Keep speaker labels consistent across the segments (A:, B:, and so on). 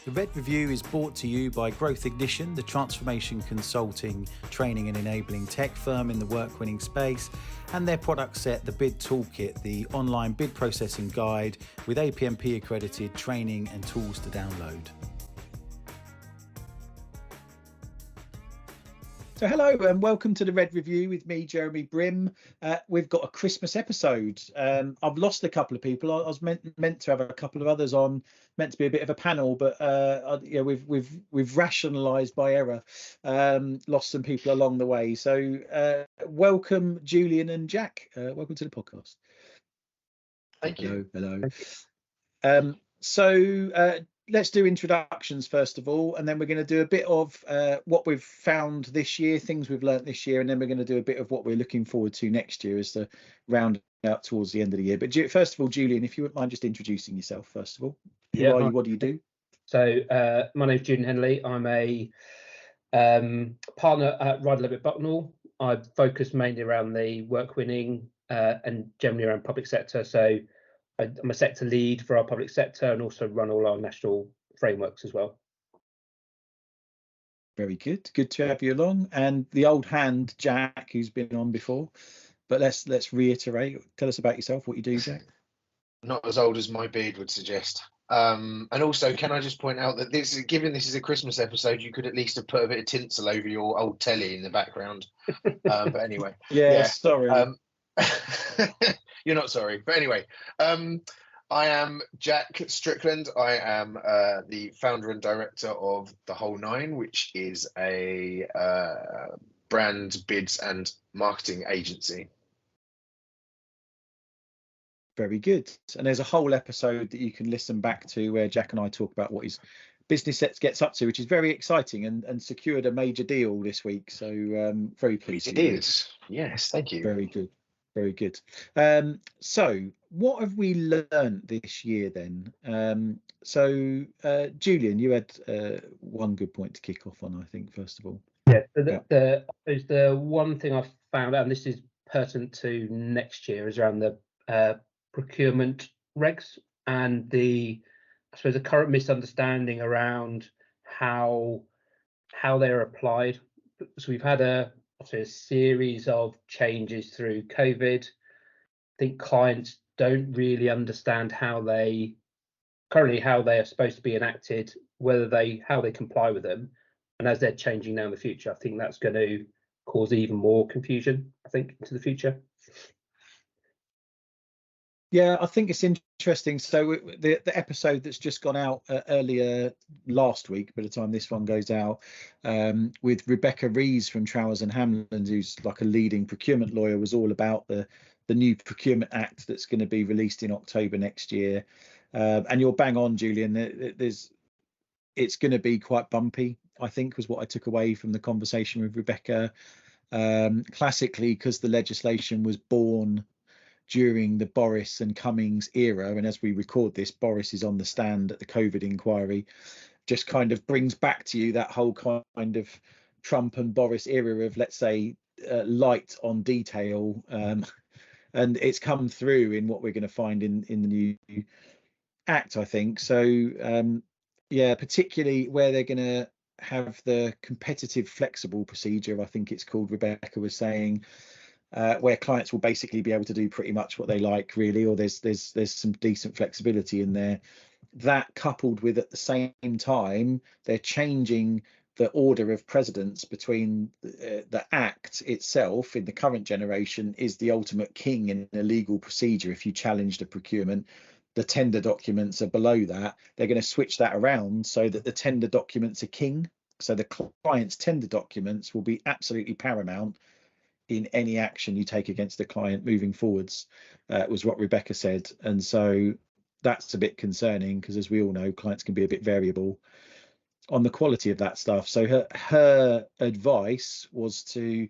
A: The Red Review is brought to you by Growth Ignition, the transformation consulting, training and enabling tech firm in the work-winning space, and their product set, the Bid Toolkit, the online bid processing guide with APMP accredited training and tools to download. So hello and welcome to the Red Review with me, Jeremy Brim. We've got a Christmas episode. I've lost a couple of people. I was meant to have a couple of others on, meant to be a bit of a panel, but we've rationalised by error, lost some people along the way. So welcome, Julian and Jack. Welcome to the podcast.
B: Thank you.
A: Hello. Let's do introductions first of all, and then we're going to do a bit of what we've found this year, things we've learnt this year, and then we're going to do a bit of what we're looking forward to next year as the round out towards the end of the year. But first of all, Julian, if you wouldn't mind just introducing yourself first of all. Who are you? What do you do?
C: So my name's Julian Henley. I'm a partner at Ride a Little Bit Bucknell. I focus mainly around the work winning and generally around public sector. So I'm a sector lead for our public sector and also run all our national frameworks as well.
A: Very good. Good to have you along. And the old hand, Jack, who's been on before. But let's reiterate. Tell us about yourself, what you do, Jack.
B: Not as old as my beard would suggest. And also, can I just point out that given this is a Christmas episode, you could at least have put a bit of tinsel over your old telly in the background. But anyway.
A: Yeah. Sorry.
B: You're not sorry. But anyway, I am Jack Strickland. I am the founder and director of The Whole Nine, which is a brand, bids and marketing agency.
A: Very good. And there's a whole episode that you can listen back to where Jack and I talk about what his business gets up to, which is very exciting, and secured a major deal this week. So very pleased.
B: It is. Yes, thank you.
A: Very good. Very good. So what have we learned this year then? Julian, you had one good point to kick off on, I think, first of all.
C: Yeah, the one thing I've found out, and this is pertinent to next year, is around the procurement regs and I suppose the current misunderstanding around how they're applied. So we've had a series of changes through COVID. I think clients don't really understand how they are supposed to be enacted, how they comply with them, and as they're changing now in the future, I think that's going to cause even more confusion, I think, into the future.
A: Yeah, I think it's interesting. So the episode that's just gone out earlier last week, by the time this one goes out, with Rebecca Rees from Trowers and Hamlin, who's like a leading procurement lawyer, was all about the new Procurement Act that's going to be released in October next year. And you're bang on, Julian. It's going to be quite bumpy, I think, was what I took away from the conversation with Rebecca. Classically, because the legislation was born during the Boris and Cummings era, and as we record this, Boris is on the stand at the COVID inquiry, just kind of brings back to you that whole kind of Trump and Boris era of, let's say, light on detail, and it's come through in what we're going to find in the new act, I think. So particularly where they're going to have the competitive flexible procedure, I think it's called, Rebecca was saying, where clients will basically be able to do pretty much what they like, really, or there's some decent flexibility in there. That coupled with, at the same time, they're changing the order of precedence between the act itself in the current generation is the ultimate king in a legal procedure. If you challenge the procurement, the tender documents are below that. They're going to switch that around so that the tender documents are king. So the client's tender documents will be absolutely paramount in any action you take against the client moving forwards, was what Rebecca said. And so that's a bit concerning, because as we all know, clients can be a bit variable on the quality of that stuff. So her advice was to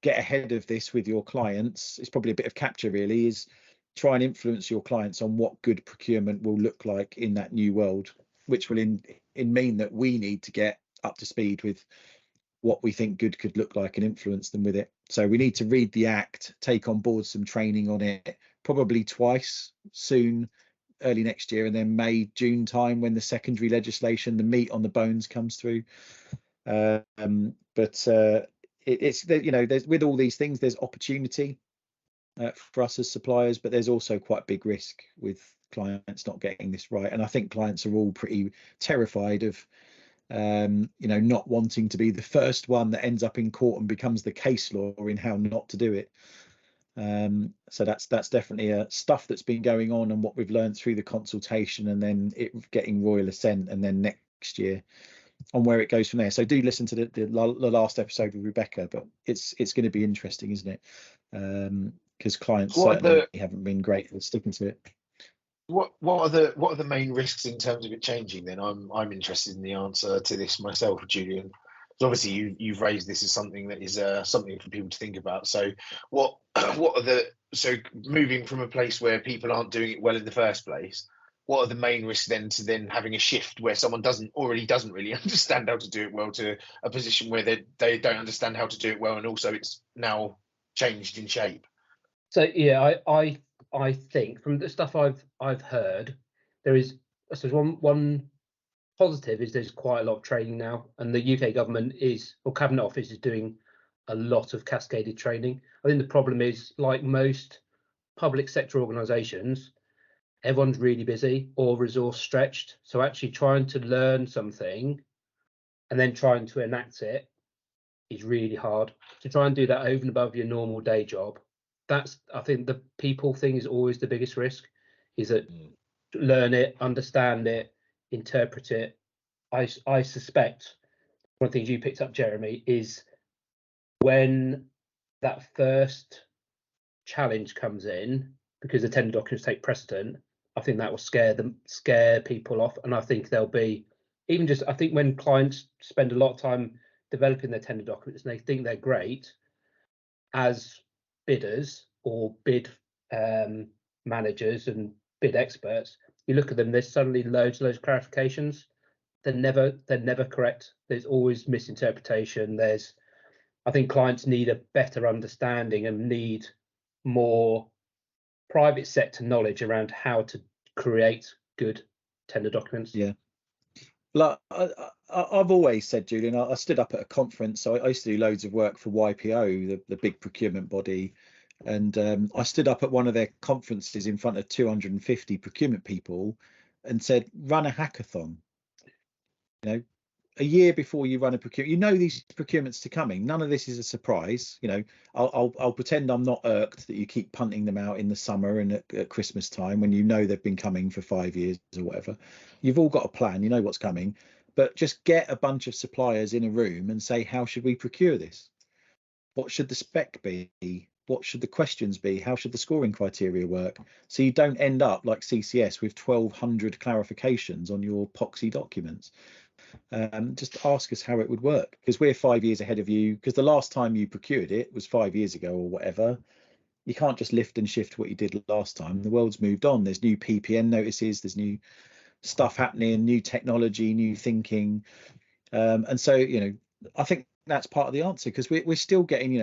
A: get ahead of this with your clients. It's probably a bit of capture, really, is try and influence your clients on what good procurement will look like in that new world, which will mean that we need to get up to speed with what we think good could look like and influence them with it. So we need to read the act, take on board some training on it, probably twice soon, early next year, and then May, June time when the secondary legislation, the meat on the bones comes through. It's there's, with all these things, there's opportunity for us as suppliers, but there's also quite big risk with clients not getting this right. And I think clients are all pretty terrified of not wanting to be the first one that ends up in court and becomes the case law in how not to do it. So that's definitely stuff that's been going on, and what we've learned through the consultation, and then it getting royal assent, and then next year on where it goes from there. So do listen to the last episode with Rebecca, but it's going to be interesting, isn't it? Because clients certainly haven't been great at sticking to it.
B: What are the main risks in terms of it changing? Then I'm interested in the answer to this myself, Julian. So obviously you've raised this as something that is something for people to think about. So what are moving from a place where people aren't doing it well in the first place, what are the main risks then to then having a shift where someone doesn't really understand how to do it well, to a position where they don't understand how to do it well, and also it's now changed in shape?
C: So yeah, I think from the stuff I've heard, there is, I suppose, one positive is there's quite a lot of training now, and the UK government or Cabinet Office is doing a lot of cascaded training. I think the problem is, like most public sector organisations, everyone's really busy or resource stretched. So actually trying to learn something and then trying to enact it is really hard. To try and do that over and above your normal day job, I think the people thing is always the biggest risk, is that learn it, understand it, interpret it. I suspect one of the things you picked up, Jeremy, is when that first challenge comes in, because the tender documents take precedent, I think that will scare people off. And I think there'll be, I think when clients spend a lot of time developing their tender documents and they think they're great, as bidders or bid managers and bid experts, you look at them, there's suddenly loads of clarifications. They're never correct. There's always misinterpretation. I think clients need a better understanding and need more private sector knowledge around how to create good tender documents.
A: Yeah. Like I've always said, Julian, I stood up at a conference. So I used to do loads of work for YPO, the big procurement body. And I stood up at one of their conferences in front of 250 procurement people and said, run a hackathon. A year before you run a procurement, these procurements are coming. None of this is a surprise. I'll pretend I'm not irked that you keep punting them out in the summer and at Christmas time when they've been coming for 5 years or whatever. You've all got a plan, you know what's coming, but just get a bunch of suppliers in a room and say, how should we procure this? What should the spec be? What should the questions be? How should the scoring criteria work? So you don't end up like CCS with 1,200 clarifications on your poxy documents. Just ask us how it would work, because we're 5 years ahead of you, because the last time you procured it was 5 years ago or whatever. You can't just lift and shift what you did last time. The world's moved on. There's new PPN notices, there's new stuff happening, new technology, new thinking. And so, I think that's part of the answer, because we're still getting,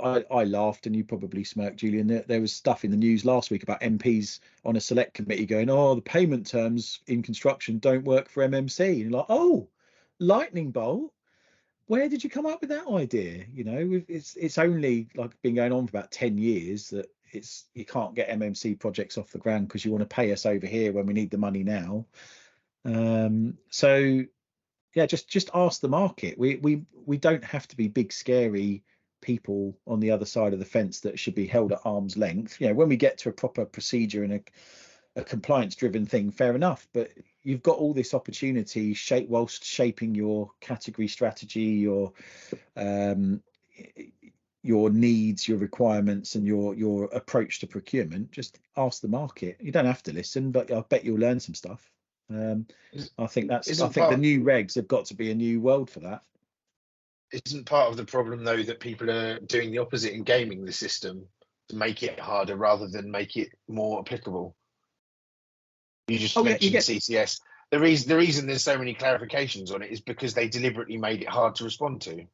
A: I laughed and you probably smirked, Julian. There was stuff in the news last week about MPs on a select committee going, the payment terms in construction don't work for MMC. And you're like, oh, lightning bolt, where did you come up with that idea? It's only like been going on for about 10 years that you can't get MMC projects off the ground because you want to pay us over here when we need the money now. So yeah, just ask the market. We don't have to be big scary people on the other side of the fence that should be held at arm's length. When we get to a proper procedure and a compliance driven thing, fair enough, but you've got all this opportunity whilst shaping your category strategy, your needs, your requirements, and your approach to procurement. Just ask the market. You don't have to listen, but I bet you'll learn some stuff. I think the new regs have got to be a new world for that.
B: Isn't part of the problem though that people are doing the opposite and gaming the system to make it harder rather than make it more applicable? You just mentioned CCS. The reason there's so many clarifications on it is because they deliberately made it hard to respond to.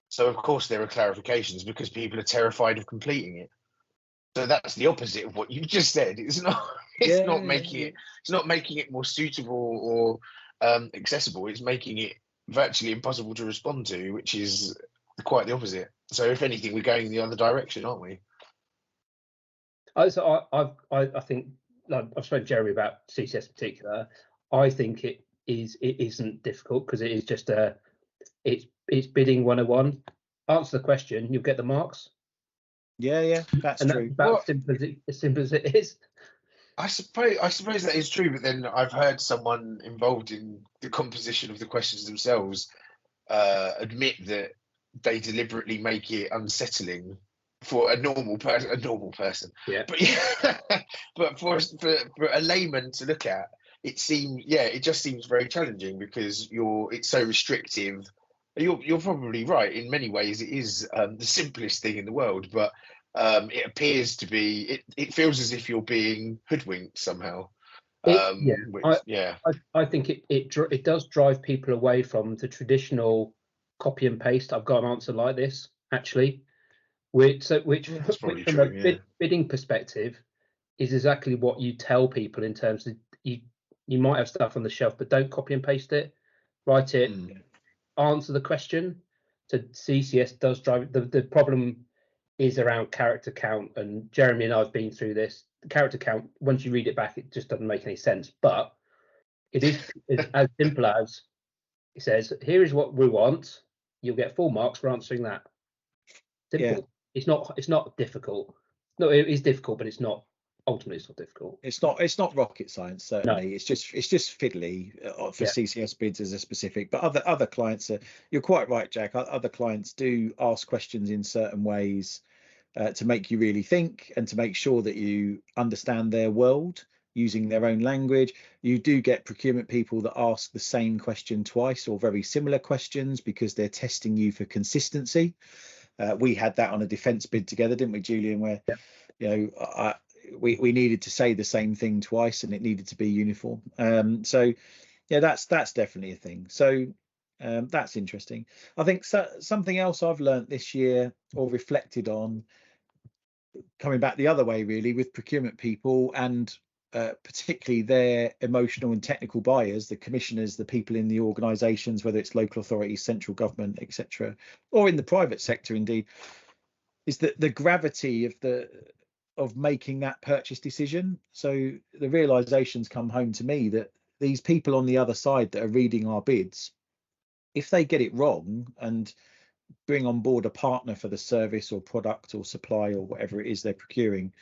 B: So of course there are clarifications because people are terrified of completing it. So that's the opposite of what you just said. It's not. It's
A: Yeah,
B: not
A: yeah,
B: making
A: yeah.
B: it. It's not making it more suitable or accessible. It's making it virtually impossible to respond to, which is quite the opposite. So if anything, we're going in the other direction, aren't we?
C: I think, like, I've spoken to Jeremy about CCS in particular. I think it isn't difficult, because it is just it's bidding 101. Answer the question, you'll get the marks,
A: Yeah, that's
C: and that's
A: true.
C: about
B: Well,
C: as simple as it is.
B: I suppose that is true, but then I've heard someone involved in the composition of the questions themselves admit that they deliberately make it unsettling for a normal person.
C: Yeah.
B: But yeah, but for a layman to look at, it just seems very challenging because it's so restrictive. You're probably right. In many ways, it is the simplest thing in the world, but it appears to be. It feels as if you're being hoodwinked somehow.
C: Yeah,
B: Which, yeah.
C: I think it does drive people away from the traditional copy and paste. I've got an answer like this, actually, which
B: That's probably
C: from a
B: true. Yeah.
C: bidding perspective is exactly what you tell people, in terms of you might have stuff on the shelf, but don't copy and paste it. Write it,
B: Mm.
C: answer the question. So CCS does drive the problem is around character count, and Jeremy and I have been through this. The character count, once you read it back, it just doesn't make any sense. But it is as simple as it says, here is what we want. You'll get full marks for answering that. Simple.
A: Yeah.
C: It's not difficult. No, it is difficult, but ultimately it's not difficult.
A: It's not rocket science,
C: No.
A: certainly. It's just fiddly for
C: Yeah.
A: CCS bids as a specific. But other clients are. You're quite right, Jack. Other clients do ask questions in certain ways to make you really think, and to make sure that you understand their world using their own language. You do get procurement people that ask the same question twice, or very similar questions, because they're testing you for consistency. We had that on a defence bid together, didn't we, Julian? Where we needed to say the same thing twice, and it needed to be uniform. So yeah, that's definitely a thing. So that's interesting. I think something else I've learned this year, or reflected on, coming back the other way really, with procurement people, and particularly their emotional and technical buyers, the commissioners, the people in the organisations, whether it's local authorities, central government, etc., or in the private sector indeed, is that the gravity of making that purchase decision. So the realizations come home to me that these people on the other side that are reading our bids, if they get it wrong and bring on board a partner for the service or product or supply or whatever it is they're procuring,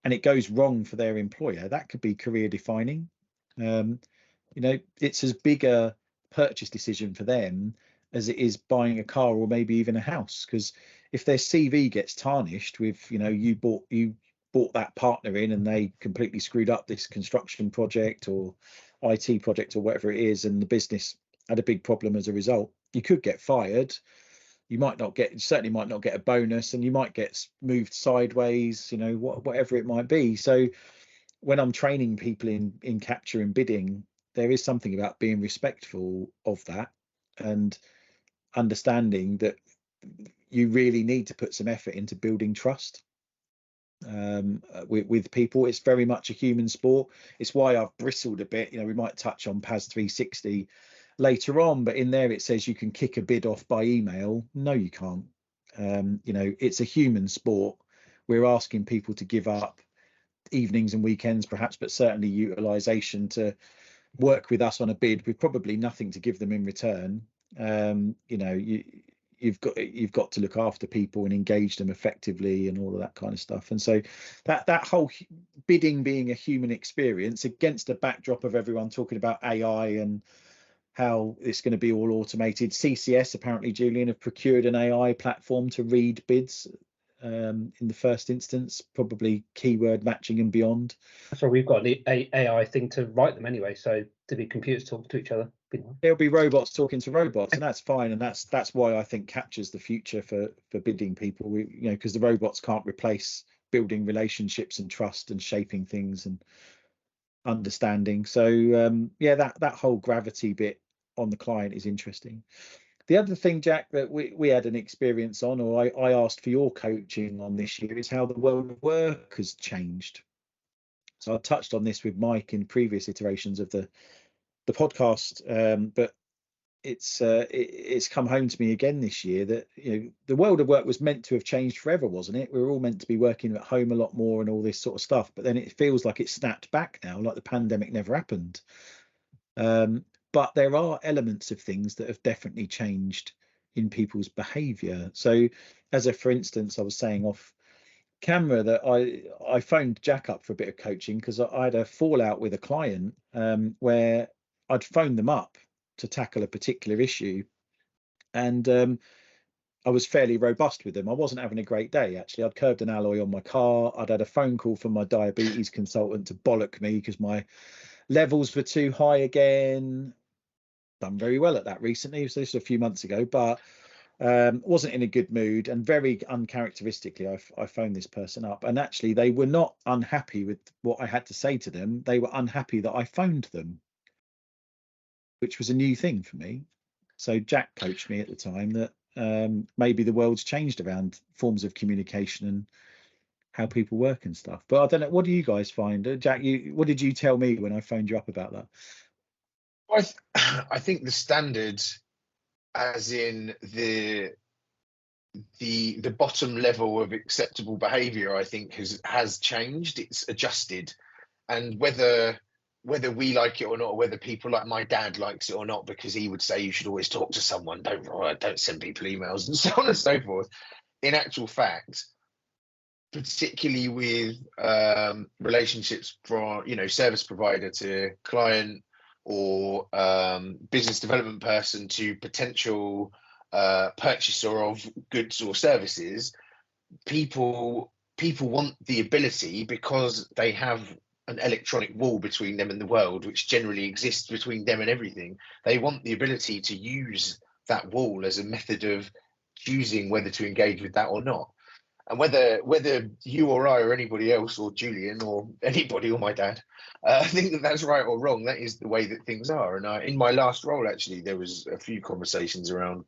A: and it goes wrong for their employer, that could be career defining. It's as big a purchase decision for them as it is buying a car or maybe even a house, because if their CV gets tarnished with, you bought that partner in and they completely screwed up this construction project or IT project or whatever it is, and the business had a big problem as a result, you could get fired. You certainly might not get a bonus, and you might get moved sideways, whatever it might be. So when I'm training people in capture and bidding, there is something about being respectful of that, and understanding that you really need to put some effort into building trust with people. It's very much a human sport. It's why I've bristled a bit. We might touch on PAS 360 later on, but in there it says you can kick a bid off by email. No, you can't. It's a human sport. We're asking people to give up evenings and weekends perhaps, but certainly utilization, to work with us on a bid with probably nothing to give them in return. You've got to look after people and engage them effectively and all of that kind of stuff. And so that whole bidding being a human experience, against a backdrop of everyone talking about AI and how it's going to be all automated. CCS, apparently, Julian, have procured an AI platform to read bids in the first instance, probably keyword matching and beyond.
C: So we've got an AI thing to write them anyway, so to be computers talking to each other.
A: There'll be robots talking to robots, and that's fine, and that's why I think captures the future for bidding people. Because the robots can't replace building relationships and trust and shaping things and understanding. So that whole gravity bit on the client is interesting. The other thing, Jack, that we had an experience on, or I asked for your coaching on this year, is how the world of work has changed. So I touched on this with Mike in previous iterations of the podcast, but it's come home to me again this year that, you know, the world of work was meant to have changed forever, wasn't it? We were all meant to be working at home a lot more and all this sort of stuff, but then it feels like it's snapped back now, like the pandemic never happened. But there are elements of things that have definitely changed in people's behavior. So for instance, I was saying off camera that I phoned Jack up for a bit of coaching because I had a fallout with a client, where I'd phoned them up to tackle a particular issue, and I was fairly robust with them. I wasn't having a great day, actually. I'd curved an alloy on my car. I'd had a phone call from my diabetes consultant to bollock me because my levels were too high again. Done very well at that recently, so this was a few months ago, but wasn't in a good mood, and very uncharacteristically I phoned this person up, and actually they were not unhappy with what I had to say to them. They were unhappy that I phoned them, which was a new thing for me. So Jack coached me at the time that maybe the world's changed around forms of communication and how people work and stuff. But I don't know, what do you guys find? Jack, what did you tell me when I phoned you up about that?
B: Well, I think the standard, as in the bottom level of acceptable behavior, I think has changed. It's adjusted, and whether we like it or not, or whether people like my dad likes it or not, because he would say you should always talk to someone, don't send people emails and so on and so forth. In actual fact, particularly with relationships from, you know, service provider to client, or business development person to potential purchaser of goods or services, people want the ability, because they have an electronic wall between them and the world, which generally exists between them and everything. They want the ability to use that wall as a method of choosing whether to engage with that or not. And whether you or I or anybody else, or Julian or anybody or my dad, think that that's right or wrong, that is the way that things are. And in my last role, actually, there was a few conversations around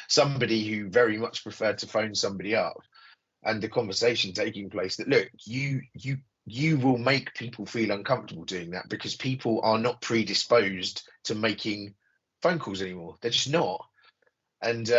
B: somebody who very much preferred to phone somebody up, and the conversation taking place that, look, you will make people feel uncomfortable doing that, because people are not predisposed to making phone calls anymore. They're just not. And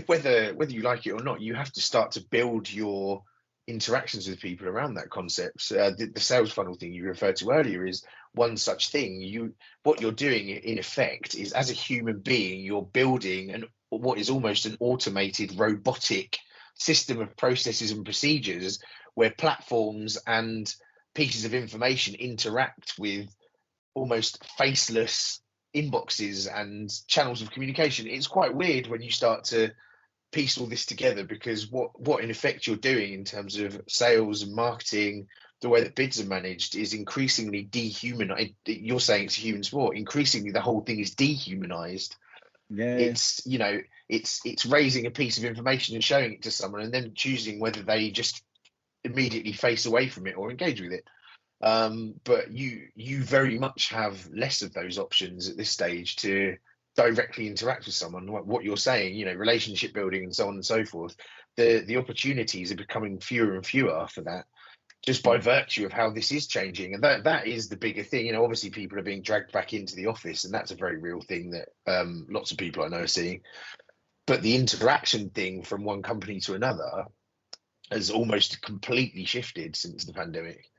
B: whether you like it or not, you have to start to build your interactions with people around that concept. The sales funnel thing you referred to earlier is one such thing. What you're doing in effect is, as a human being, you're building what is almost an automated, robotic system of processes and procedures, where platforms and pieces of information interact with almost faceless inboxes and channels of communication. It's quite weird when you start to piece all this together, because what in effect you're doing in terms of sales and marketing, the way that bids are managed, is increasingly dehumanized. You're saying it's a human sport. Increasingly, the whole thing is dehumanized.
A: Yeah,
B: it's, you know, it's raising a piece of information and showing it to someone, and then choosing whether they just immediately face away from it or engage with it. But you very much have less of those options at this stage to directly interact with someone. What you're saying, you know, relationship building and so on and so forth, the opportunities are becoming fewer and fewer for that, just by virtue of how this is changing. And that is the bigger thing. You know, obviously people are being dragged back into the office, and that's a very real thing that lots of people I know are seeing. But the interaction thing from one company to another has almost completely shifted since the pandemic.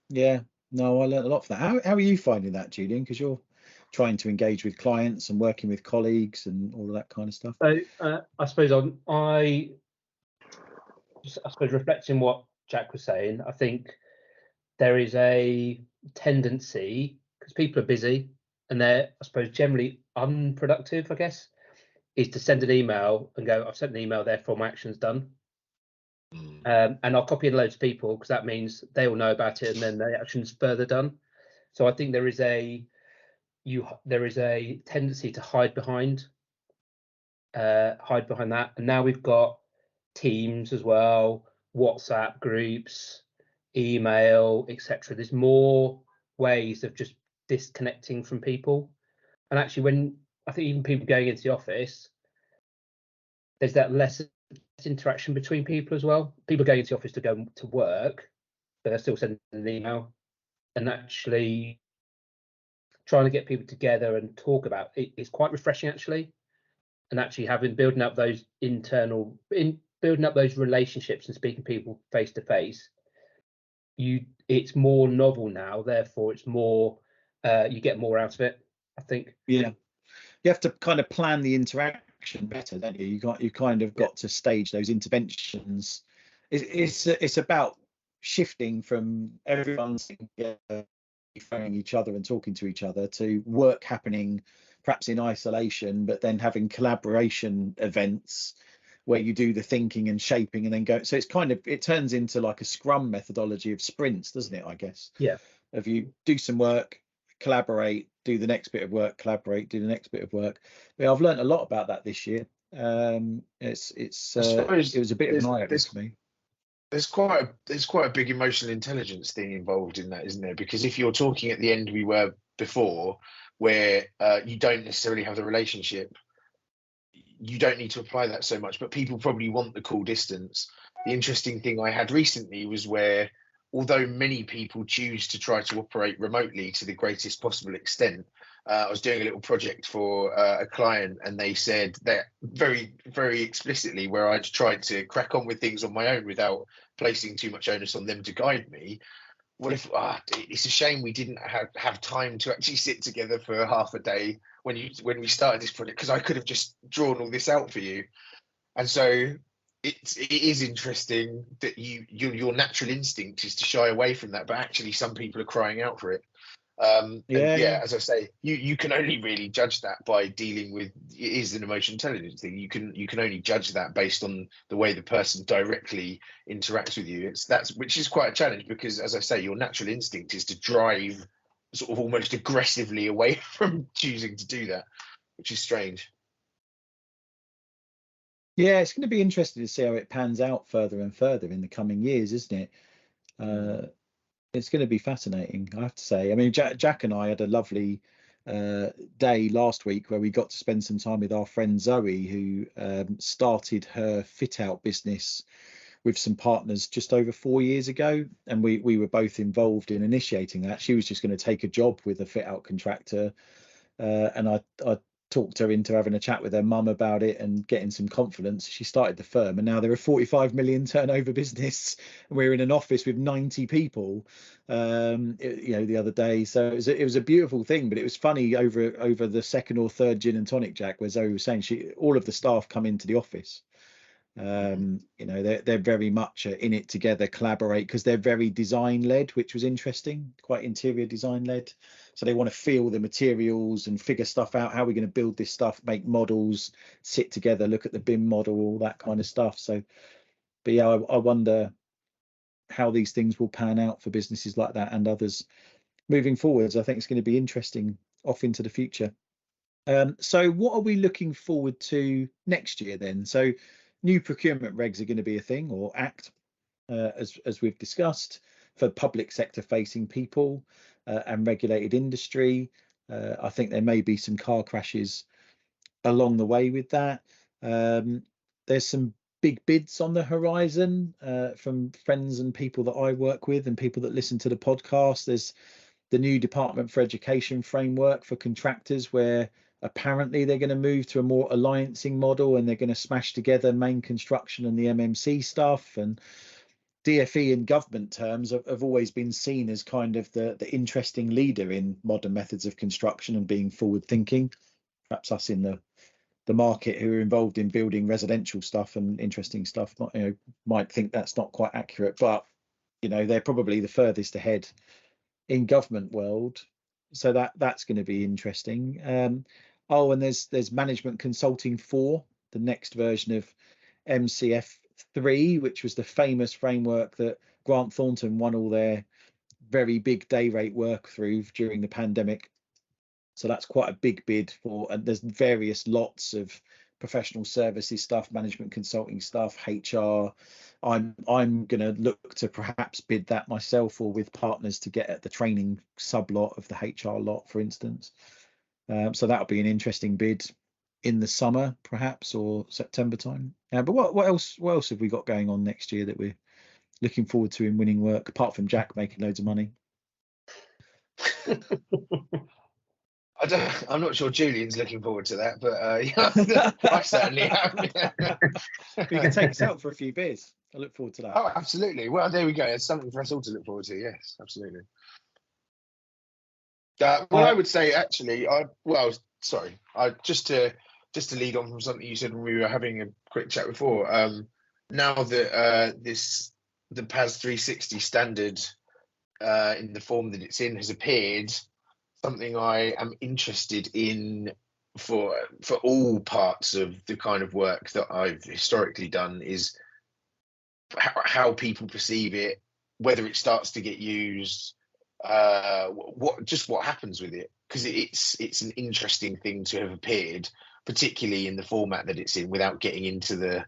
A: Yeah, no, I learned a lot from that. How are you finding that, Julian? Because you're trying to engage with clients and working with colleagues and all of that kind of stuff.
C: So I suppose I suppose reflecting what Jack was saying, I think there is a tendency, because people are busy and they're, I suppose, generally unproductive, I guess, is to send an email and go, I've sent an email, therefore my action's done. And I'll copy in loads of people, because that means they will know about it, and then the action's further done. So I think there is a tendency to hide behind that. And now we've got Teams as well, WhatsApp groups, email, etc. There's more ways of just disconnecting from people. And actually, when I think even people going into the office, there's that less interaction between people as well. People going into the office to go to work, but they're still sending an email, and actually trying to get people together and talk about it is quite refreshing actually. And actually building up those relationships and speaking to people face to face, it's more novel now, therefore it's more you get more out of it, I think.
A: Yeah, you have to kind of plan the interaction better, don't you? You kind of got to stage those interventions. It's about shifting from everyone sitting together, phoning each other and talking to each other, to work happening perhaps in isolation, but then having collaboration events where you do the thinking and shaping and then go. So it turns into like a Scrum methodology of sprints, doesn't it, I guess?
C: Yeah.
A: If you do some work, collaborate, do the next bit of work, collaborate, do the next bit of work. Yeah, I've learned a lot about that this year. It was a bit of an eye-opener for me.
B: There's quite a big emotional intelligence thing involved in that, isn't there? Because if you're talking at the end we were before, where you don't necessarily have the relationship, you don't need to apply that so much, but people probably want the cool distance. The interesting thing I had recently was where, although many people choose to try to operate remotely to the greatest possible extent, I was doing a little project for a client, and they said that very, very explicitly, where I'd tried to crack on with things on my own without placing too much onus on them to guide me. What if it's a shame we didn't have time to actually sit together for half a day when we started this project, because I could have just drawn all this out for you. And so it is interesting that your natural instinct is to shy away from that, but actually some people are crying out for it. As I say, you can only really judge that by dealing with, it is an emotional intelligence thing. You can only judge that based on the way the person directly interacts with you. Which is quite a challenge, because, as I say, your natural instinct is to drive sort of almost aggressively away from choosing to do that, which is strange.
A: Yeah, it's going to be interesting to see how it pans out further and further in the coming years, isn't it? It's going to be fascinating, I have to say. I mean, Jack and I had a lovely day last week where we got to spend some time with our friend Zoe, who started her fit out business with some partners just over 4 years ago, and we were both involved in initiating that. She was just going to take a job with a fit out contractor, and I talked her into having a chat with her mum about it and getting some confidence. She started the firm, and now they're a 45 million turnover business, and we're in an office with 90 people the other day. So it was a beautiful thing. But it was funny over the second or third gin and tonic, Jack, where Zoe was saying all of the staff come into the office. They're very much in it together, collaborate, because they're very design led, which was interesting, quite interior design led. So they want to feel the materials and figure stuff out. How are we going to build this stuff, make models, sit together, look at the BIM model, all that kind of stuff. So, but yeah, I wonder how these things will pan out for businesses like that and others moving forwards. I think it's going to be interesting off into the future. So what are we looking forward to next year then? So new procurement regs are going to be a thing, or act, as we've discussed, for public sector facing people and regulated industry. I think there may be some car crashes along the way with that. There's some big bids on the horizon from friends and people that I work with and people that listen to the podcast. There's the new Department for Education framework for contractors, where apparently they're going to move to a more alliancing model, and they're going to smash together main construction and the MMC stuff. And DFE in government terms have always been seen as kind of the interesting leader in modern methods of construction and being forward thinking. Perhaps us in the market who are involved in building residential stuff and interesting stuff might think that's not quite accurate, but they're probably the furthest ahead in government world. So that's going to be interesting. And there's management consulting 4, the next version of MCF 3, which was the famous framework that Grant Thornton won all their very big day rate work through during the pandemic. So that's quite a big bid for, and there's various lots of professional services stuff, management consulting stuff, HR. I'm going to look to perhaps bid that myself, or with partners, to get at the training sub lot of the HR lot, for instance. So that'll be an interesting bid. in the summer, perhaps, or September time. But what else have we got going on next year that we're looking forward to in winning work, apart from Jack making loads of money?
B: I'm not sure Julian's looking forward to that, but yeah, I certainly am.
A: You can take us out for a few beers. I look forward to that.
B: Oh, absolutely. Well, there we go. It's something for us all to look forward to. Yes, absolutely. I would say, actually, just to lead on from something you said when we were having a quick chat before. Now that the PAS 360 standard in the form that it's in has appeared, something I am interested in for all parts of the kind of work that I've historically done is how people perceive it, whether it starts to get used, what happens with it, because it's an interesting thing to have appeared, particularly in the format that it's in, without getting into the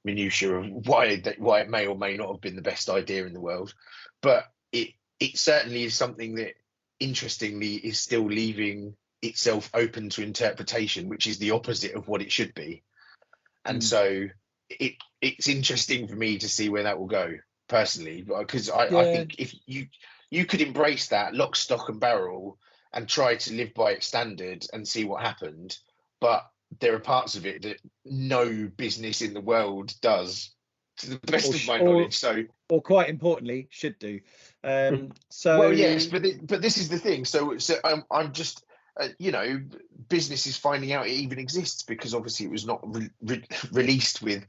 B: minutiae of why it may or may not have been the best idea in the world. But it certainly is something that, interestingly, is still leaving itself open to interpretation, which is the opposite of what it should be. And so it's interesting for me to see where that will go, personally, because I think if you could embrace that lock, stock and barrel and try to live by its standard and see what happened, but there are parts of it that no business in the world does, to the best of my knowledge.
A: Or quite importantly, should do.
B: Well, yes, but this is the thing. So I'm just, business is finding out it even exists, because obviously it was not released with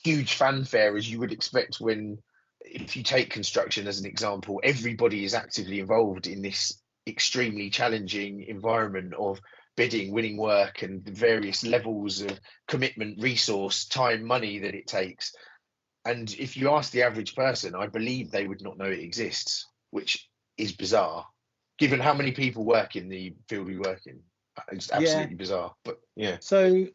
B: huge fanfare as you would expect when, if you take construction as an example, everybody is actively involved in this extremely challenging environment of bidding, winning work, and the various levels of commitment, resource, time, money that it takes. And if you ask the average person, I believe they would not know it exists, which is bizarre, given how many people work in the field we work in. It's absolutely bizarre, but yeah.
A: So,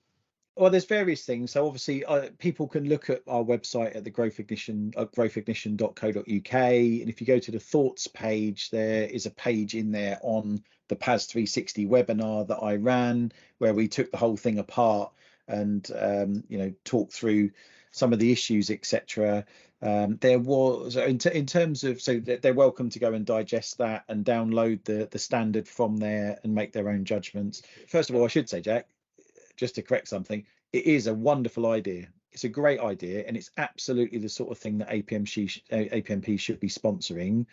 A: well, there's various things. So obviously, people can look at our website at the Growth Ignition, growthignition.co.uk. And if you go to the thoughts page, there is a page in there on the PAS 360 webinar that I ran, where we took the whole thing apart and talked through some of the issues, etc. There was, in terms of, so they're welcome to go and digest that and download the standard from there and make their own judgments. First of all, I should say, Jack, just to correct something, it is a wonderful idea. It's a great idea, and it's absolutely the sort of thing that APMP should be sponsoring.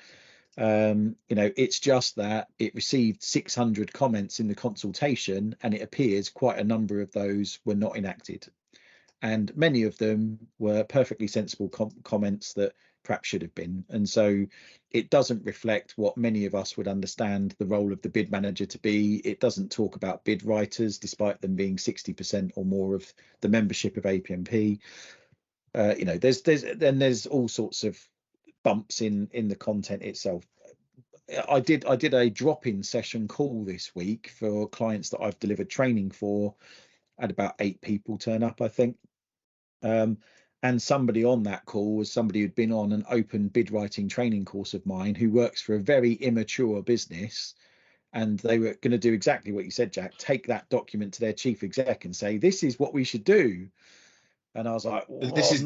A: It's just that it received 600 comments in the consultation, and it appears quite a number of those were not enacted. And many of them were perfectly sensible comments that perhaps should have been. And so it doesn't reflect what many of us would understand the role of the bid manager to be. It doesn't talk about bid writers, despite them being 60% or more of the membership of APMP. There's all sorts of bumps in the content itself. I did a drop-in session call this week for clients that I've delivered training for. I had about 8 people turn up, I think. And somebody on that call was somebody who'd been on an open bid writing training course of mine, who works for a very immature business, and they were going to do exactly what you said, Jack, take that document to their chief exec and say, this is what we should do. And I was like, this is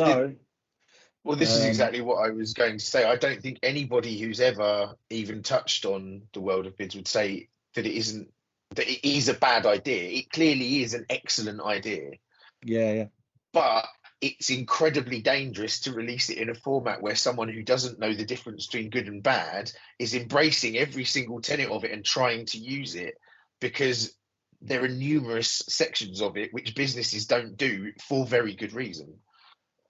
B: exactly what I was going to say. I don't think anybody who's ever even touched on the world of bids would say that it is a bad idea. It clearly is an excellent idea.
A: Yeah.
B: But it's incredibly dangerous to release it in a format where someone who doesn't know the difference between good and bad is embracing every single tenet of it and trying to use it, because there are numerous sections of it which businesses don't do for very good reason.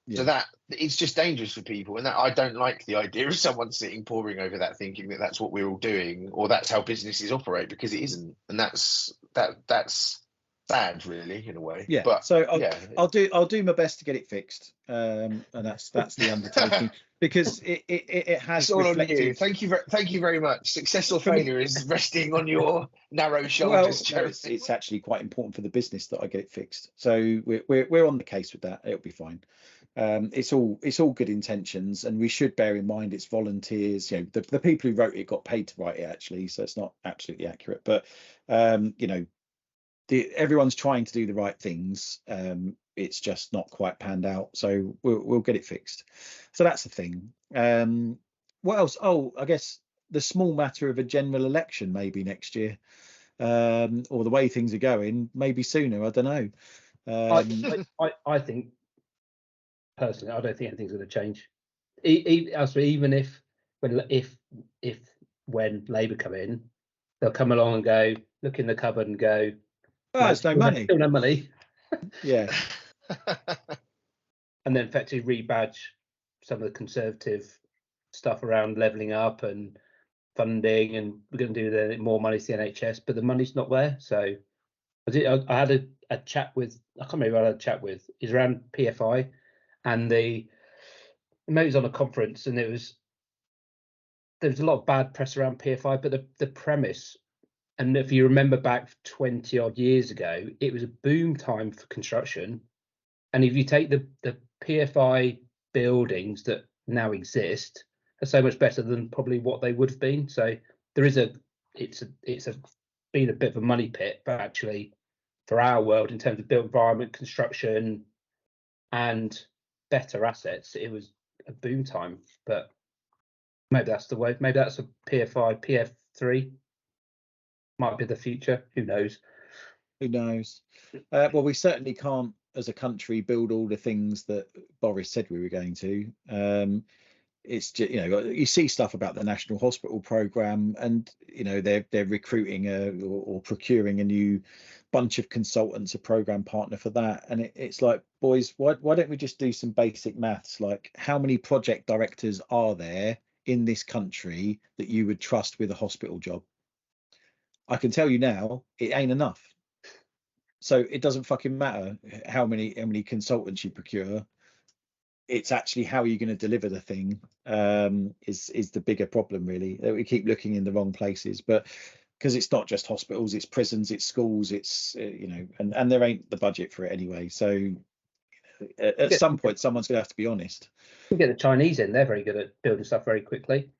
B: Yeah. So that it's just dangerous for people, and that I don't like the idea of someone sitting poring over that, thinking that that's what we're all doing or that's how businesses operate, because it isn't, and that's sad, really, in a way.
A: Yeah. But so I'll do my best to get it fixed, and that's the undertaking, because it has.
B: It's all reflected... on you. Thank you very much. Success or failure is resting on your narrow shoulders.
A: Well, no, it's actually quite important for the business that I get it fixed. So we're on the case with that. It'll be fine. It's all good intentions, and we should bear in mind it's volunteers. The people who wrote it got paid to write it, actually, so it's not absolutely accurate. But everyone's trying to do the right things. It's just not quite panned out, so we'll get it fixed. So that's the thing. What else? Oh, I guess the small matter of a general election maybe next year, or the way things are going, maybe sooner. I don't know.
C: I think personally, I don't think anything's going to change. Even if when Labour come in, they'll come along and go, look in the cupboard and go,
A: oh, there's no money.
C: Still no money.
A: Yeah.
C: And then effectively rebadge some of the Conservative stuff around levelling up and funding, and we're going to do more money to the NHS, but the money's not there. So I had a chat with, I can't remember who I had a chat with, is around PFI, and maybe it was on a conference, and there was a lot of bad press around PFI, but the premise, and if you remember back 20 odd years ago, it was a boom time for construction. And if you take the PFI buildings that now exist, are so much better than probably what they would have been. So it's been a bit of a money pit, but actually for our world in terms of built environment, construction and better assets, it was a boom time. But maybe that's the way. Maybe that's a PFI, PF3 might be the future. Who knows?
A: Who knows? Well, we certainly can't, as a country, build all the things that Boris said we were going to. It's just, you see stuff about the National Hospital Programme, and they're recruiting or procuring a new bunch of consultants, a programme partner for that. And it's like, boys, why don't we just do some basic maths? Like, how many project directors are there in this country that you would trust with a hospital job? I can tell you now, it ain't enough. So it doesn't fucking matter how many consultants you procure. It's actually how are you going to deliver the thing is the bigger problem, really. That we keep looking in the wrong places, but because it's not just hospitals, it's prisons, it's schools, it's and there ain't the budget for it anyway. So at some point, someone's going to have to be honest.
C: You get the Chinese in; they're very good at building stuff very quickly.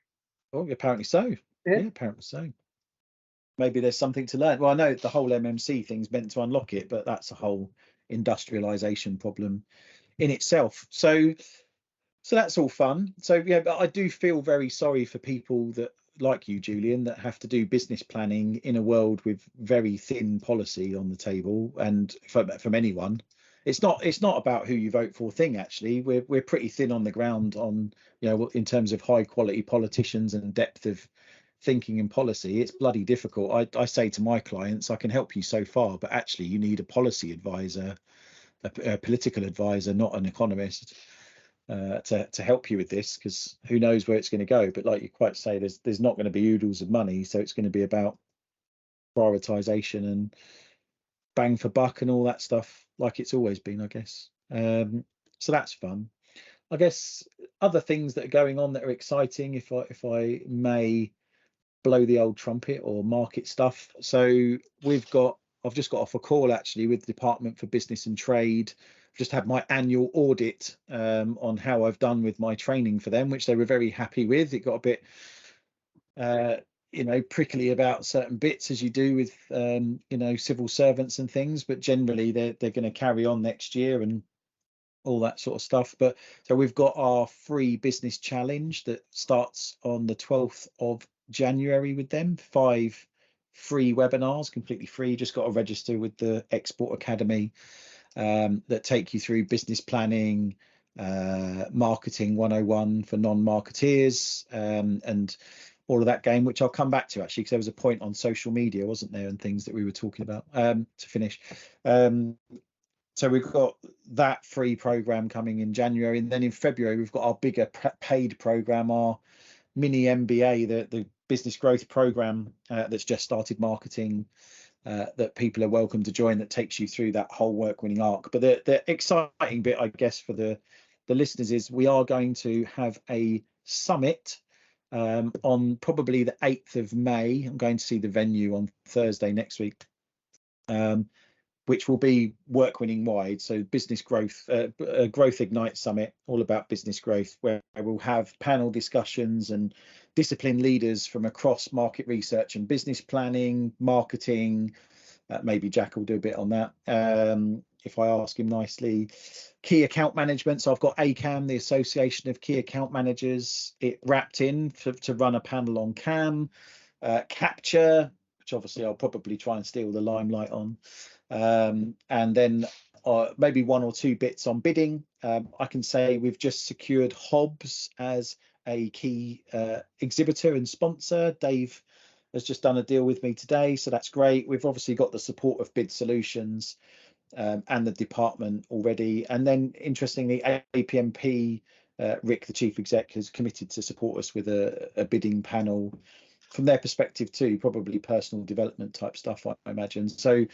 A: Oh, apparently so. Yeah, apparently so. Maybe there's something to learn. Well, I know the whole MMC thing's meant to unlock it, but that's a whole industrialization problem in itself. So that's all fun. So yeah, but I do feel very sorry for people that, like you, Julian, that have to do business planning in a world with very thin policy on the table. And from anyone, it's not about who you vote for thing. Actually, we're pretty thin on the ground on in terms of high quality politicians and depth of thinking and policy. It's bloody difficult. I say to my clients, I can help you so far, but actually you need a policy advisor, a political advisor, not an economist, to help you with this, because who knows where it's going to go. But like you quite say, there's not going to be oodles of money, so it's going to be about prioritization and bang for buck and all that stuff, like it's always been, I guess. So that's fun. I guess other things that are going on that are exciting, if I may blow the old trumpet or market stuff. So I've just got off a call actually with the Department for Business and Trade. I've just had my annual audit on how I've done with my training for them, which they were very happy with. It got a bit prickly about certain bits, as you do with civil servants and things, but generally they're going to carry on next year and all that sort of stuff. But so we've got our free business challenge that starts on the 12th of January with them. 5 free webinars, completely free. Just got to register with the Export Academy that take you through business planning, marketing 101 for non-marketeers, and all of that game, which I'll come back to actually, because there was a point on social media, wasn't there, and things that we were talking about to finish. So we've got that free program coming in January, and then in February we've got our bigger paid program, our mini MBA, the business growth program that's just started marketing, that people are welcome to join, that takes you through that whole work winning arc. But the exciting bit, I guess, for the listeners is we are going to have a summit on probably the 8th of May. I'm going to see the venue on Thursday next week, which will be work winning wide. So business growth, growth ignite summit, all about business growth, where we'll have panel discussions and discipline leaders from across market research and business planning, marketing, Maybe Jack will do a bit on that if I ask him nicely. Key account management. So I've got ACAM, the Association of Key Account Managers, it wrapped in to run a panel on CAM. Capture, which obviously I'll probably try and steal the limelight on. And then maybe one or two bits on bidding. I can say we've just secured Hobbs as a key exhibitor and sponsor. Dave has just done a deal with me today, so that's great. We've obviously got the support of Bid Solutions and the department already. And then interestingly, APMP, Rick, the chief exec, has committed to support us with a bidding panel from their perspective too, probably personal development type stuff, I imagine. So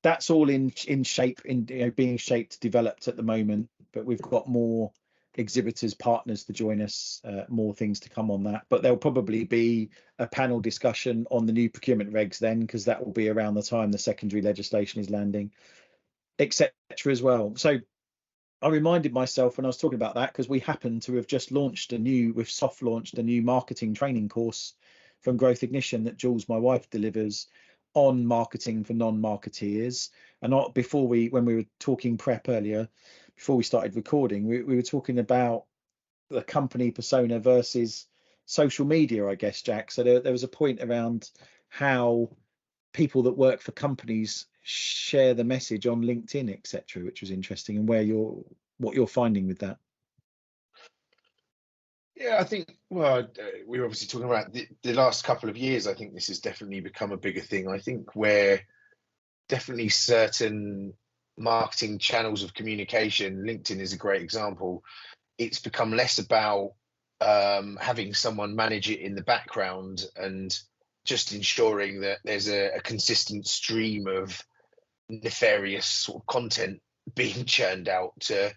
A: that's all in shape, being shaped, developed at the moment. But we've got more exhibitors, partners to join us, more things to come on that. But there'll probably be a panel discussion on the new procurement regs then, because that will be around the time the secondary legislation is landing, etc. as well. So I reminded myself when I was talking about that, because we happen to have just we've soft launched a new marketing training course from Growth Ignition that Jules, my wife, delivers on marketing for non-marketeers. And when we were talking prep earlier, before we started recording, we were talking about the company persona versus social media, I guess, Jack. So there was a point around how people that work for companies share the message on LinkedIn, etc., which was interesting, and what you're finding with that.
B: Yeah, I think, well, we were obviously talking about the last couple of years. I think this has definitely become a bigger thing. I think where definitely certain marketing channels of communication, LinkedIn is a great example, it's become less about having someone manage it in the background and just ensuring that there's a consistent stream of nefarious sort of content being churned out, to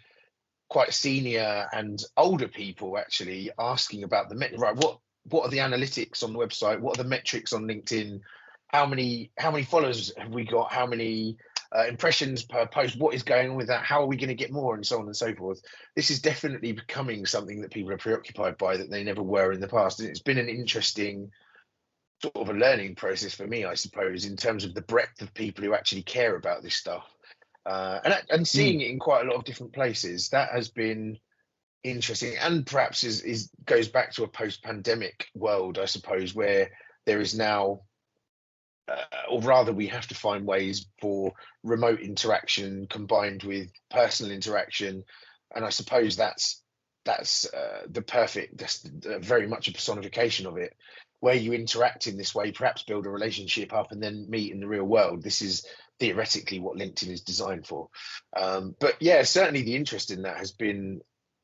B: quite senior and older people actually asking about what are the analytics on the website, what are the metrics on LinkedIn, how many followers have we got, how many impressions per post, what is going on with that, how are we going to get more, and so on and so forth. This is definitely becoming something that people are preoccupied by that they never were in the past, and it's been an interesting sort of a learning process for me, I suppose, in terms of the breadth of people who actually care about this stuff. And seeing it in quite a lot of different places, that has been interesting, and perhaps goes back to a post-pandemic world, I suppose, where there is now, or rather we have to find ways for remote interaction combined with personal interaction, and I suppose that's very much a personification of it, where you interact in this way, perhaps build a relationship up and then meet in the real world. This is theoretically what LinkedIn is designed for. But yeah, certainly the interest in that has been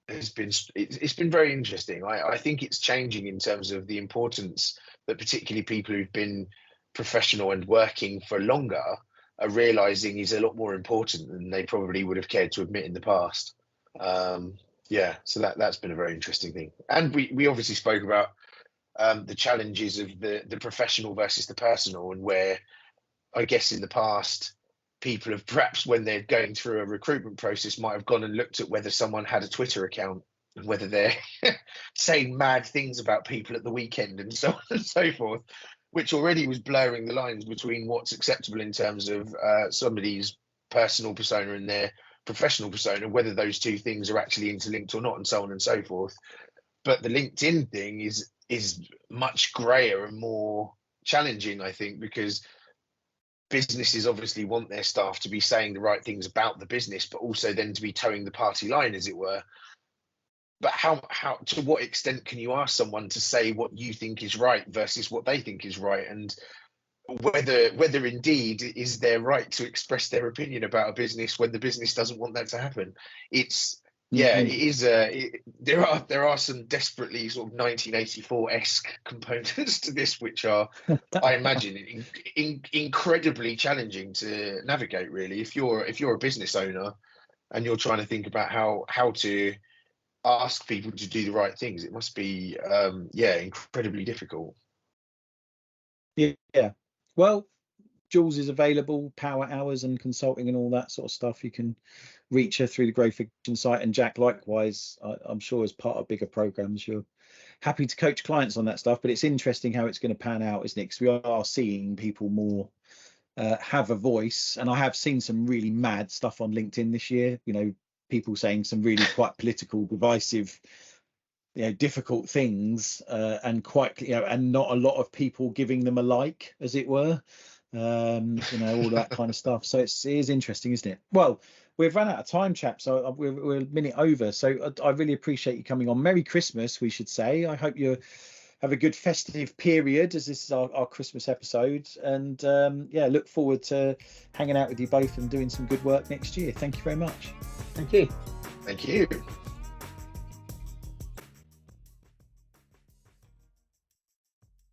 B: very interesting. I think it's changing in terms of the importance that particularly people who've been professional and working for longer are realizing is a lot more important than they probably would have cared to admit in the past. Yeah, so that's been a very interesting thing. And we obviously spoke about the challenges of the professional versus the personal, and where I guess in the past people have perhaps, when they're going through a recruitment process, might have gone and looked at whether someone had a Twitter account and whether they're saying mad things about people at the weekend and so on and so forth, which already was blurring the lines between what's acceptable in terms of somebody's personal persona and their professional persona, whether those two things are actually interlinked or not, and so on and so forth. But the LinkedIn thing is much grayer and more challenging, I think, because businesses obviously want their staff to be saying the right things about the business, but also then to be towing the party line, as it were. But how to what extent can you ask someone to say what you think is right versus what they think is right, and whether indeed is their right to express their opinion about a business when the business doesn't want that to happen? It's it is there are some desperately sort of 1984-esque components to this, which are, I imagine, incredibly challenging to navigate, really, if you're a business owner and you're trying to think about how to ask people to do the right things. It must be incredibly difficult.
A: Yeah, well, Jules is available, power hours and consulting and all that sort of stuff. You can reach her through the Growth Ignition site, and Jack likewise. I'm sure as part of bigger programs you're happy to coach clients on that stuff. But it's interesting how it's going to pan out, isn't it? Because we are seeing people more have a voice. And I have seen some really mad stuff on LinkedIn this year, you know, people saying some really quite political, divisive, you know, difficult things, and quite, you know, and not a lot of people giving them a like, as it were, you know, all that kind of stuff. So it is interesting, isn't it? Well, we've run out of time, chaps. So we're a minute over. So I really appreciate you coming on. Merry Christmas, we should say. I hope you have a good festive period, as this is our Christmas episode. And yeah, look forward to hanging out with you both and doing some good work next year. Thank you very much.
C: Thank you.
B: Thank you.